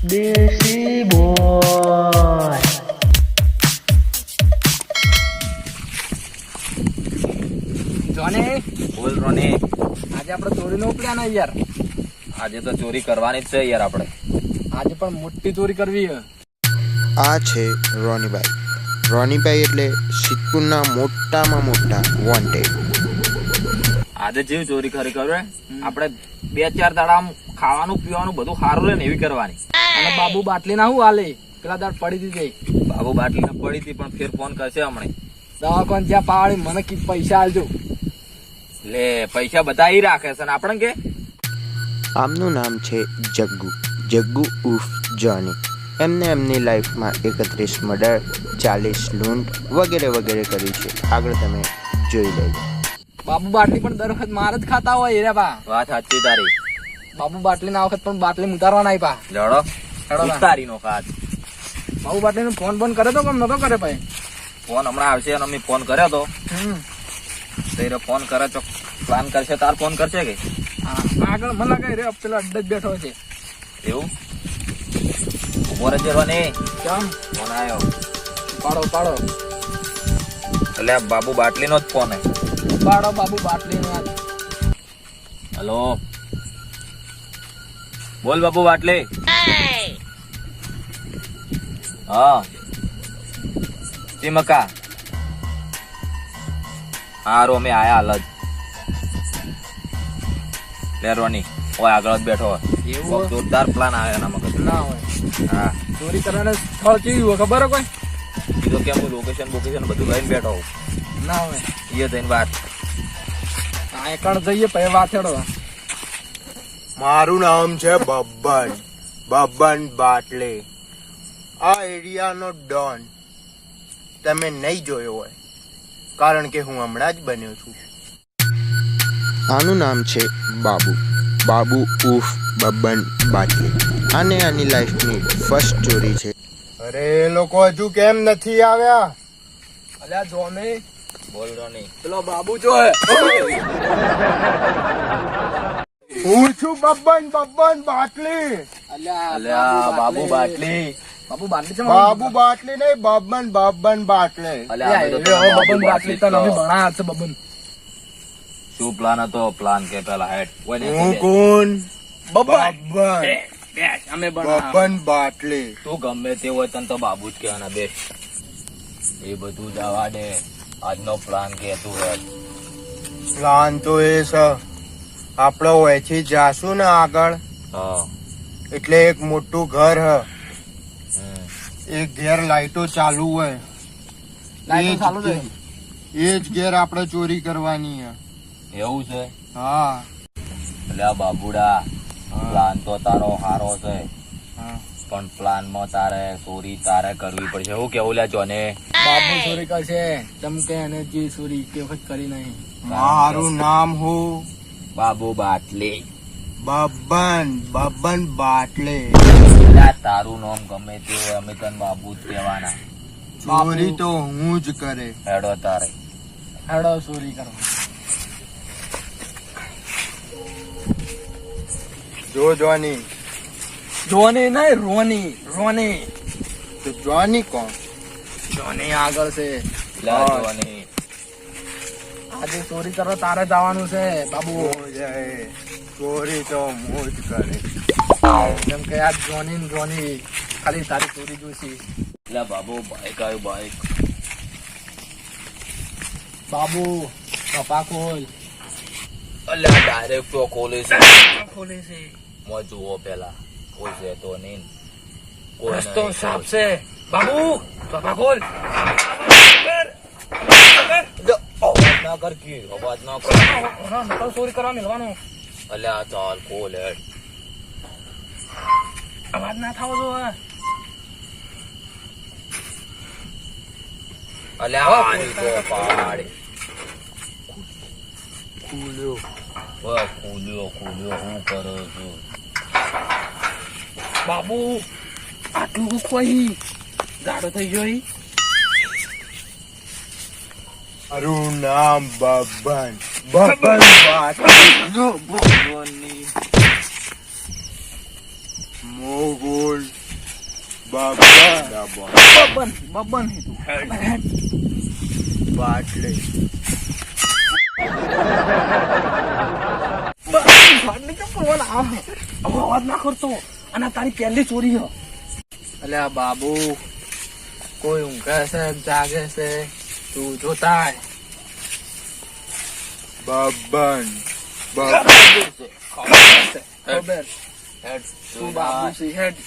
દેશી બોય. જોને બોલ રોની. આજે આપણે ચોરીનો પ્લાન હે યાર. આજે તો ચોરી કરવાની જ છે યાર આપણે. આજે પણ મોટી ચોરી કરવી હે. આ છે રોનીભાઈ. રોનીભાઈ એટલે સિદ્ધપુરના મોટામાં મોટા વોન્ટેડ. આજે જેવી ચોરી ખરી કરવે આપણે 2-4 દાડા આમ ખાવાનું પીવાનું બધું સારું રહે ને એવી કરવાની. અને બાબુ બાટલી ના હું હાલે પેલા દાડ પડી દીધી બાબુ બાટલી ને પડી હતી પણ ફેર ફોન કરશે હમણે. દવાખાને જ્યાં પાવાડી મને પૈસા આલજો. લે પૈસા બધા ઈ રાખે છે ને આપણે કે આમનું નામ છે જગ્ગુ. જગ્ગુ ઉર્ફ જોની. એમને એમની લાઈફમાં 31 મર્ડર, 40 લૂંટ વગેરે વગેરે કર્યું છે. આગળ તમે જોઈ લેજો. બાબુ બાટલી પણ દર વખત માર જ ખાતા હોય રે બા. વાત સાચી તારી. બાબુ બાટલી ના વખત પણ બાટલી ઉતારવા ના આપ્યા. લડો હેડો ના. ઉતારી નો ખાત. બાબુ બાટલી નો ફોન બંધ કરે તો કેમ નતો કરે ભાઈ? ફોન હમણાં આવશે અને અમે ફોન કર્યો તો તેરે ફોન કરે તો પ્લાન કરશે તાર ફોન કરશે કે આગળ મને લાગે રે પેલો અડ્ડ જ બેઠો છે. એવું ઉભો રહેજે રોની. કેમ? ફોન આવ્યો પાડો પાડો એટલે બાબુ બાટલી નો જ ફોન હે. પાડો બાબુ બાટલી નો. હેલો બોલ બાબુ બાટલી. હા ચીમકા હારો અમે આયા હાલ જ. લે રોની ઓય આગળ જ બેઠો હોય. એવું બહુ જોરદાર પ્લાન આવ્યો એના મગજ. ના હોય હા ચોરી કરવાના સ્થળ કેવી હોય ખબર હે કોઈ? કીધો કે હું લોકેશન બોકેશન બધું લઈને બેઠો હું. ના હોય એ થઈને વાત. આ એકણ જઈએ પછી વાત હેડો. મારું નામ છે બબ્બન બાટલે. આ એરિયાનો ડોન તમે નહીં જોયો હોય કારણ કે હું હમણાં જ બન્યો છું. આનું નામ છે બાબુ ઉર્ફ બબ્બન બાટલે. આને આની લાઈફની ફર્સ્ટ ચોરી છે. અરે એ લોકો હજુ કેમ નથી આવ્યા? અલ્યા જોને બોલ રોની. પેલો બાબુ જો હે. હું છું બબ્બન બાટલે. અલ્યા બાબુ બાટલી. બાબુ બાટલી છે બાબુ બાટલે નહીં બબ્બન બાટલે. અલ્યા અમે તો બબન બાટલી તો નવી ભણા છે બબન. શું પ્લાન હતો? પ્લાન કે પેલા હેડ હું કોણ? બબન બબ્બન અમે ભણા. બબ્બન બાટલે. તું ગમે તે હોય તને તો બાબુ જ કહેવાના બે. એ બધું જવા દે. આજનો પ્લાન કે તું હેડ. પ્લાન તો એ છે આપણે ઓયથી જાશું ને આગળ હા એટલે એક મોટું ઘર હ. હમ. એક ઘેર લાઈટો ચાલુ હોય. લાઈટો ચાલુ છે. એ જ ઘેર આપણે ચોરી કરવાની હે. એવું છે? હા અલ્યા બાબુડા પ્લાન તો તારો હારો છે હા. પણ પ્લાન માં તારે ચોરી તારે કરવી પડશે. હું કેવું લ્યા જોને? બાબુ ચોરી કરશે ચમકે અને જે ચોરી કે વખત કરી નહીં. મારું નામ હું બાબુ બાટલી. બબ્બન બાટલે. અલ્યા તારું નામ ગમે તે હોય અમે તને બાબુ જ કહેવાના. ચોરી તો હું જ કરે. હેડો તારે. હેડો ચોરી કરવા. જો જોની. જોની નહીં રોની. રોની તો જોની કોણ? જોની આગળ છે. લ્યા હા. જોની. આજે ચોરી કરવા તારે જવાનું છે બાબુ. ચોરી તો હું જ કરે. જેમ કે આ જોની ને રોની ખાલી તારી ચોરી જોઈશી. લ્યા બાબુ બાઈક આવ્યું બાઈક. બાબુ કપા ખોલ. અલ્યા ડાયરેક્ટ તો ખોલે છે. ખોલે છે. મોં જુઓ પેલા કોઈ છે તો નહીં. કોઈ રસ્તો નહીં. સાફ છે. બાબુ કપા ખોલ. અવાજ ના કર કે અવાજ ના કર. નકલ ચોરી કરવા મિલવાનું. અલ્યા ચાલ ખોલ હેડ. અવાજ ના થાવો જો. અલ્યા આની તો પાડ. ખુલ્યો. બસ ખોલ્યો હું કરો છું? બાબુ આટલું કોઈ ગાડો થઈ ગયો ઈ. મારું નામ બબ્બન બાટલે. મોગોલ બાબા બબન હે તું બાટલે અવાજ ના કરતો અને આ તારી પહેલી ચોરી હો. અલ્યા બાબુ, કોઈ ઊંઘે છે જાગે છે તું જોતા આય. બાબન ખબર તું બાબુ છે હેડ.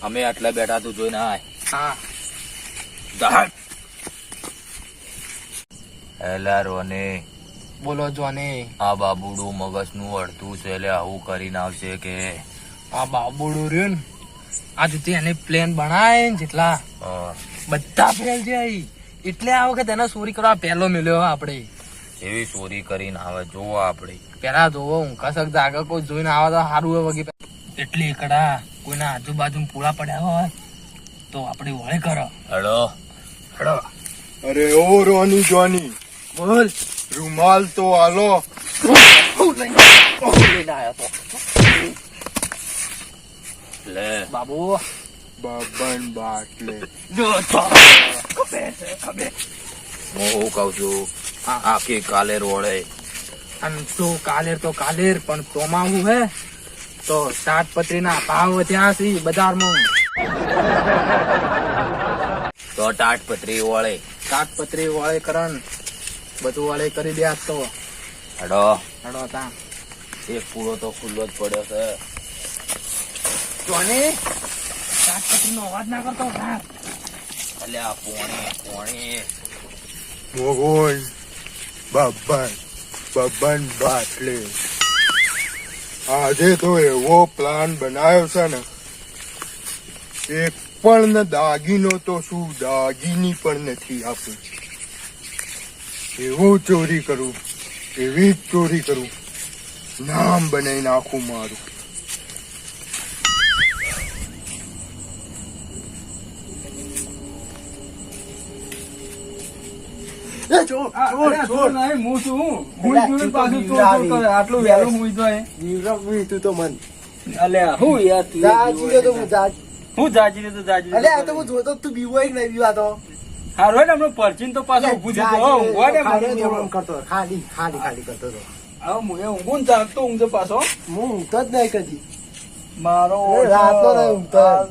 અમે આટલા બેઠા તું જોઈને આય. હા જા. એલા રોને, બોલો જોની. આ બાબુડું મગજનું અડધું છે એટલે આવું કરીને આવશે કે આ બાબુડું રહ્યું ને, આ જુતી એને પ્લેન બનાય ને જેટલા બધા ફેલ છે અહીં. એટલે આ વખત એને ચોરી કરવા પહેલો મળ્યો આપડે. એવી ચોરી કરીને આવે જોવો આપડે. પેલા જોવો ઊંઘા શકતા આગળ કોઈ જોઈને આવે તો સારું હોય વગી. એટલી એકડા કોઈના આજુબાજુ પૂળા પડ્યા હોય તો આપડે વળે કરો. હેડો હડો અરે ઓ રોની જોની, બોલ. રૂમાલ તો આલો. લઈને આવ્યો તો લે બાબુ. બાબન બાટલે જો ખબર હું કઉ છું આખી કાલે રોડે અને તું કાલેર તો કાલેર પણ તોમાવું હે તો તાટપત્રી ના ભાવ ત્યાં છે બજારમાં. તો તાટપત્રી વળે. તાટપત્રી વાળે કરન બધું વાળે કરી દે તો. હેડો હડો તા એક પૂરો તો ખુલ્લો જ પડ્યો છે. જોને તાટપત્રી નો અવાજ ના કરતો. એટલે આ પોણી મોગોલ બાબન બાટલે આજે તો એવો પ્લાન બનાવ્યો છે ને, એક પણ ને દાગીનો તો શું દાગીની પણ નથી આપું. એવું ચોરી કરું, એવી જ ચોરી કરું, નામ બનાવી નાખું મારું. આટલું વહેલું હું પરચીન તો પાછો ઊભું ઊંઘું જાગતો ઊંઘતો પાછો. મારો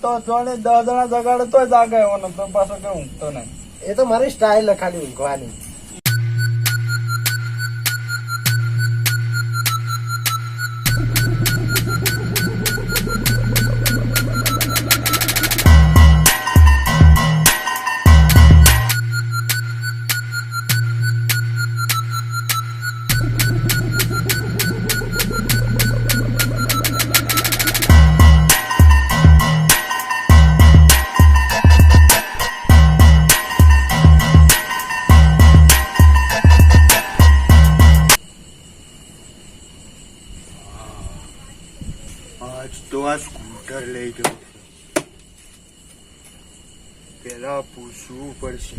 તો જોને 10 જણા જગાડે તો જાગે એવો તો પાછો કે ઊંઘતો નહીં. એ તો મારી સ્ટાઇલ ખાલી ઊંઘવાની. આજ તો આ સ્કૂટર લઈ ગયો છે. પેલા પૂછવું પડશે.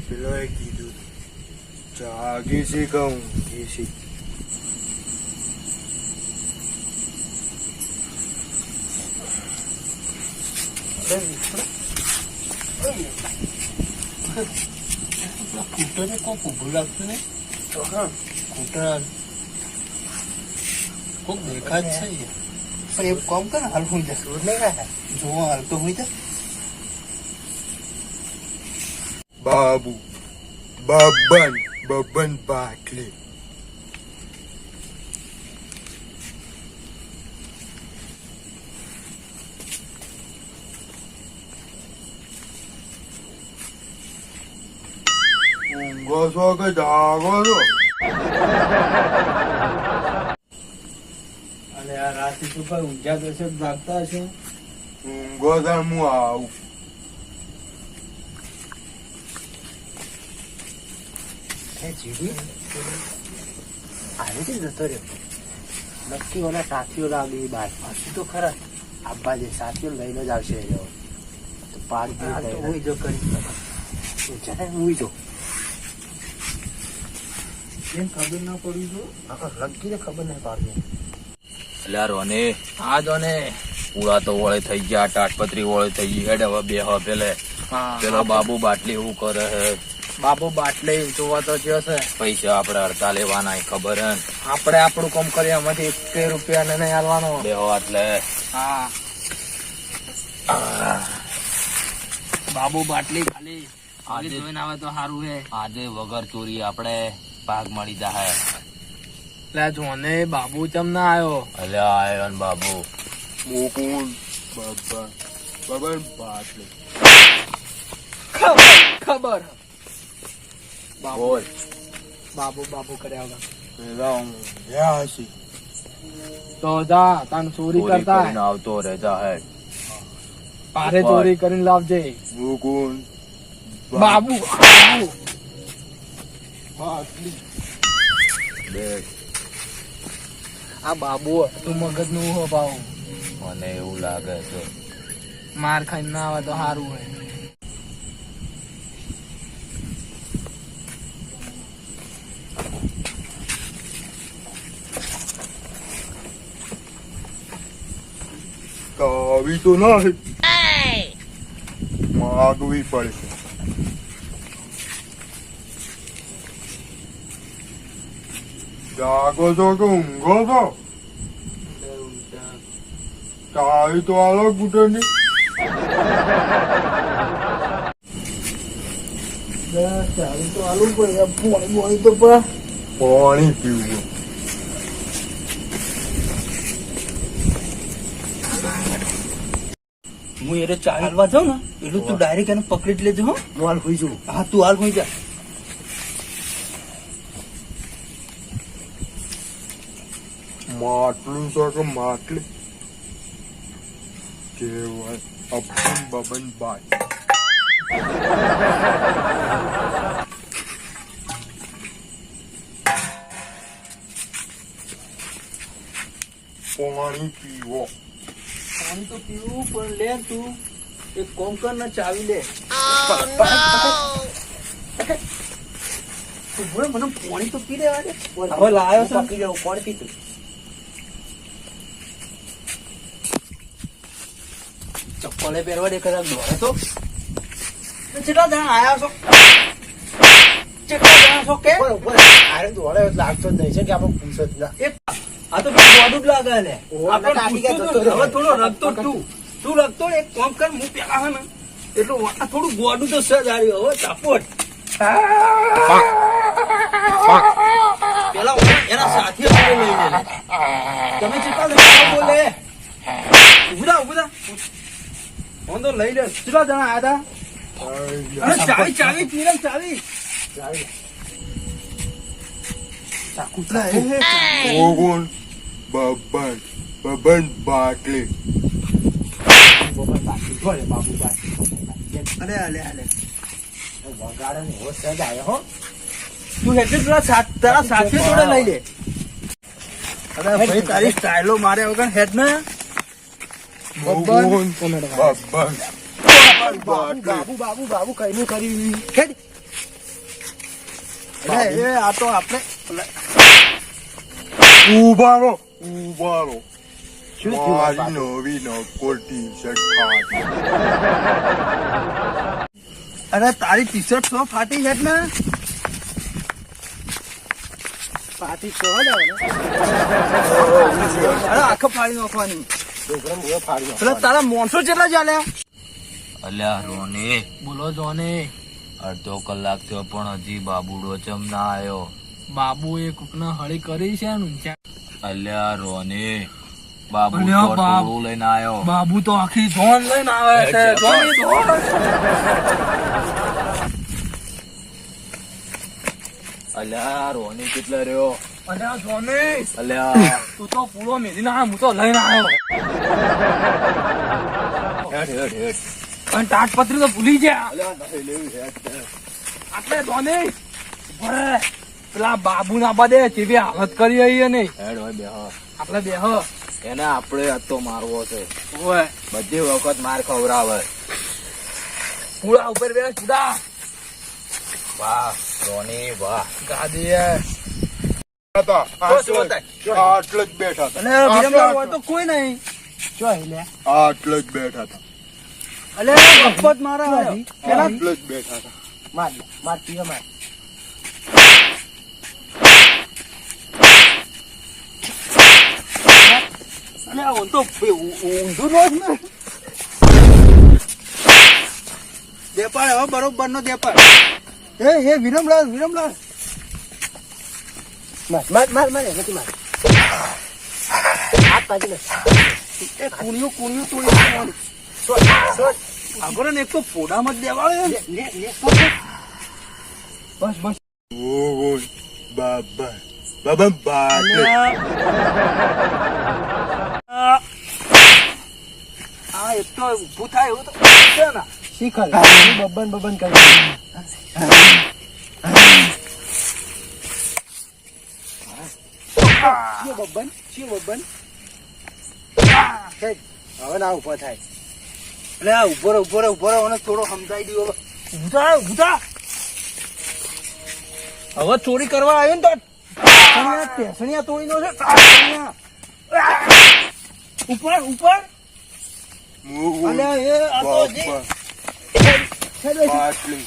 પેલો એ કીધું જાગે છે કે ઊંઘે છે. સ્કૂટરને કોક ઊભું લાગતું ને, સ્કૂટર કોક દેખા જ છે. પણ એવું કામ કર, હાલ હું જશે નહીં કાંઈ જોવો હાલ તો હું જા. બાબન બાટલે ઊંઘો છો કે જાગો છો? અને આ રાતે તો કઈ ઊંઝા દર્શક જાગતા હશે. ઊંઘો છો હું આવું. આવી રીતે જતો રહ્યો. નક્કી ઓલા સાથીઓ લાગે એ બાર પાછું તો ખરા આબા જે સાથીઓ લઈને જ આવશે. તો પાડી હું જો કરી હું જો એમ ખબર ના પડી. જો નક્કી ને ખબર નહીં પાડવી. એટલે રોને હા જોને પૂરા તો વળે થઈ ગયા, તાટપત્રી વળે થઈ ગઈ. હેડ હવે બે હવે પેલો બાબુ બાટલી એવું કરે હે. બાબુ બાટલી જોવા તો થયો છે. પૈસા આપણે અડધા લેવાના ખબર હે. આપણે આપણું કામ કરીએ, એમાંથી 1 રૂપિયા ને નહીં આલવાનો. બેહો એટલે હા બાબુ બાટલી ખાલી આજે જોઈને આવે તો સારું હે. આજે વગર ચોરી આપણે ભાગ મળી જાય. એટલે જોને બાબુ ચમ ના આવ્યો? અલ્યા આયો ને બાબુ. મોકુન બબ્બન બબ્બન બાટલી. ખબર બોલ. બાબુ બાબુ કર્યા વગર પેલા હું ગયા હશી. તો જા તને ચોરી કરતા કરીને આવતો રહે જા હેડ. પારે ચોરી કરીને લાવજે. મોકુન બાબુ બાટલી. બેઠ. આ બાબુ તું મગજ નું હો પાવ. મને એવું લાગે છે માર ખાઈને ના આવે તો સારું હોય. આવી તો ના માગવી પડશે. જાગો છો કે ઊંઘો છો? ચાવી તો આલો ગુટરની. ચાલી તો આલુ પડે, પોણી તો પડે. પાણી પીવું. હું એને ચાલવા જાઉં ને એટલું તું ડાયરેક્ટ એને પકડી જ લેજો. હો હું હાલ હોઈ જાઉં. હા તું હાલ હોઈ જા. માટલું છો કે માટલી કેવાય અપન બબન બાટ. પાણી પીવો. પાણી તો પીવું પણ લે તું એક કોમ કર ને ચાવી લે. મને પાણી તો પી લેવા દે. હવે લાયો છે પકડી જાઉં પાણી પીતું. ચપ્પલે પહેરવા દે કદાચ દોડે તો. કેટલા જણા આયા છો? કેટલા જણા છો કે? આરે દોડે લાગતો જ નહીં છે કે આપણે પૂછો જ ના. આ તો બોડું જ લાગે ને. આપણે હવે થોડો રખતો તું રખતો એક કામ કર હું પેલા હે ને એટલું આ થોડું બોડું તો સજ આવ્યું હવે ચાપોટ પેલા એના સાથે લઈને તમે કેટલા જણા બોલે ઉભા હું તો લઈ લે. કેટલા જણા આયા હતા? ચાવી પીરમ ચાવી કૂતરા મોગુન બબન બબન બાટલી. તું હેઠે તારા સાથે જોડે લઈ લે. ભાઈ તારી સ્ટાઇલો મારે વગર હેડ ને મોગુન બબન બાબુ કઈ નું કરી હેડ. આ તો આપણે ઉભારો. મારી નવી નકોર ટી શર્ટ ફાટી. અરે તારી ટી શર્ટ સો ફાટી છે ને ફાટી કહો ને અરે આખો ફાડી નાખવાની. પેલા તારા મોણસો કેટલા ચાલ્યા? અલ્યા રોની બોલો જોને. અડધો કલાક થયો પણ હજી બાબુડો ચમ ના આવ્યો. બાબુ એ કુકના હળી કરી છે ને ઊંચા. અલ્યા રોની બાબુ અલ્યા તો બાપ. ટોળું લઈને આવ્યો. બાબુ તો આખી ધોન લઈને આવે છે. ધોની ધોન. અલ્યા રોની કેટલે રહ્યો? અલ્યા જોને અલ્યા તું તો પૂરો મેલી ના હું તો લઈને આવ્યો. હેડ અને તાટપત્રી તો ભૂલી ગયા. અલ્યા નહીં લેવી હેડ. આટલે ધોની ભરે પેલા બાબુ ના બાદે જેવી હાલત કરી આવીએ નહીં. હેડ હોય બેહો. આપણે બેહ એને આપણે અત્તો મારવો છે. ઓય બધી વખત માર ખવડાવે. પૂળા ઉપર બે જુદા વાહ રોની વાહ. ગાદી આટલે જ બેઠા હતા. અને વિરમગામ હોય તો કોઈ નહીં. ચો લે આટલો જ બેઠા હતા. અલે ગપ્પત મારા પેલા આટલો જ બેઠા હતા. માર પીવે માર અલે આ તો ઊંધું રોજ ને દેપાડ હવે બરોબર નો દેપાડ એ વિરમલાલ માર નથી માર હાથ પાજી ને એ કુણિયું તોડી આગળ ને એક તો ફોડામાં જ દેવાળે બસ ઓય બાબા બાટલે. આ એક તો ઊભું થાય એવું તો છે ને શીખલ બબન કરી બબન હવે ના ઉભો થાય એટલે આ ઉભો રહો અને થોડો સમજાઈ દઉં ઉભા હવે ચોરી કરવા આવ્યો ને તો ટેસણિયા તોડી નો છે ઉપર અને એ આ તો જે બાટલે.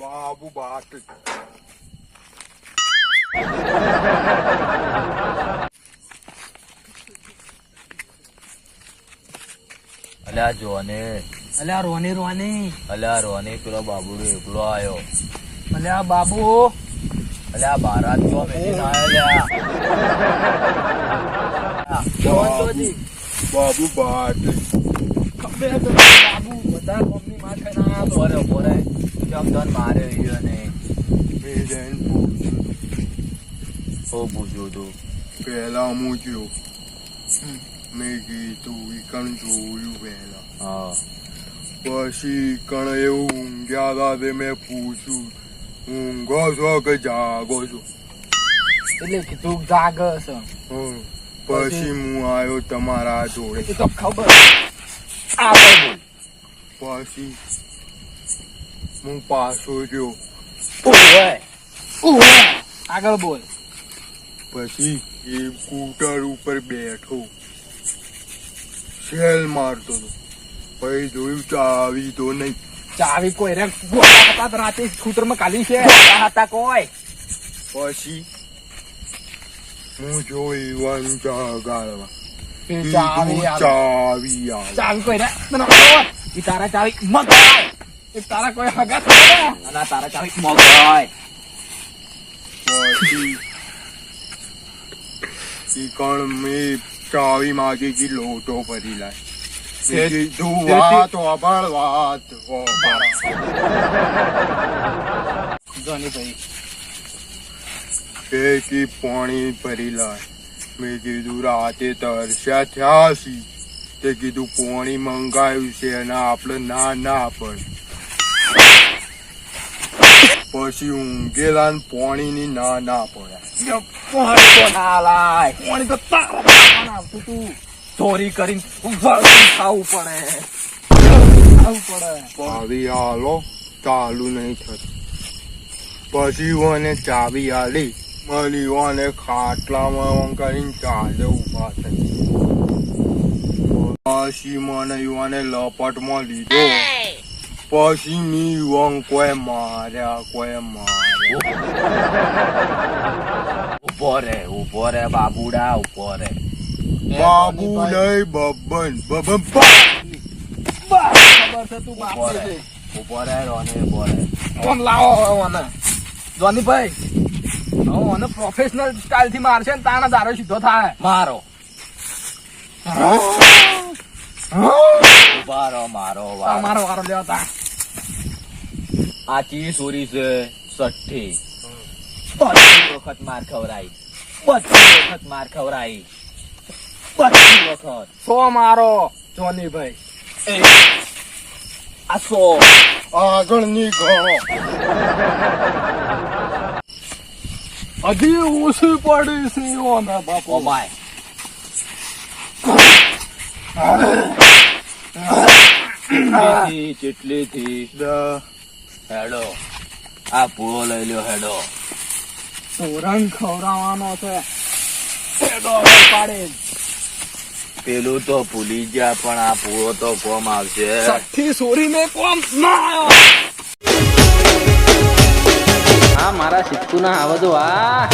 બાબુ બાટલે. અલ્યા જોને અલ્યા રોની અલ્યા રોની પેલો બાબુ એકલો આયો. અલ્યા બાબુ અલ્યા બારાત તો મેલી બાબુ બાટલે. બાબુ બધા કોમની માં ખાઈને આયા તો. પોરે જમદન મારે રહ્યો ને મેં જઈને પૂછ્યું. પૂછ્યું તું પહેલા હું જો મેં કીધું ઈકણ જોયું પહેલા. હા પછી ઈકણ એવું ઊંઘ્યા હતા તે મેં પૂછ્યું ઊંઘો છો કે જાગો છો? એટલે કીધું જાગ છે હમ. પછી હું આવ્યો તમારા જોડે. એ તો ખબર આગળ બોલ પછી હું પાછો ગયો. આગળ બોલ પછી એ સ્કૂટર ઉપર બેઠો શેલ મારતો હતો. પછી જોયું ચાવી તો નહીં. ચાવી કોઈ રે ગોળા હતા રાતે સ્કૂટર માં કાલી છે હતા કોઈ પછી હું જોયું જગાડવા ચાવી ચાવી આવે. ચાવી કોઈ રે ઈ તારા ચાવી મગાય એ તારા કોઈ હગા થાય અને તારા ચાવી મગાય. પછી ઈ કણ મેં ચાવી માગી કે લોટો ભરી લાય. મેં કીધું વાત વાપર વાત વાપર. જોની ભાઈ એ કી પાણી ભરી લાય. મેં કીધું રાતે તરસ્યા થયા છી તે કીધું પાણી મંગાવ્યું છે અને આપણે ના પણ પછી ઊંઘેલા ને પાણીની ના પડ્યા. પાણી તો ના લાય પાણી તો તારા બાપાને આવતું તું ચોરી કરીને ખાવું પડે ચાવી હાલો ચાલુ નહીં થતું. પછી ઓને ચાવી હાલી મળી ઓને ખાટલામાં કરીને ચાલે ઉભા થઈ. પછી મને યુવાને લપટમાં લીધો. પછી મી યુવાન કોઈ માર્યા. ઉભો રે બાબુડા ઉભો રે. બાબુ નહીં બબન ખબર છે તું બાપુ છે ઉભો રે રોને ઉભો રે. કોણ લાવો હવે મને જોનીભાઈ હવે મને પ્રોફેશનલ સ્ટાઇલ થી મારશે ને તારા દારો સીધો થાય મારો ઉભા રહો મારો વાર. મારો વારો લેવા તા આ ચી ચોરી છે સઠ્ઠી. બધી વખત માર ખવરાઈ. બધી વખત સો મારો જોનીભાઈ આ 100 આગળ ની ગણો. હજી ઓછી પડી છે ઓના બાપુ ઓ માય. ચેટલીથી હેડો આ પૂળો લઈ લ્યો હેડો તોરણ ખવડાવવાનો છે હેડો હવે પાડે પેલું તો ભૂલી ગયા પણ આ પૂળો તો કોમ આવશે સઠ્ઠી સોરીને કોમ ના આવ્યો હા મારા સિક્કુ ના આવો તો આ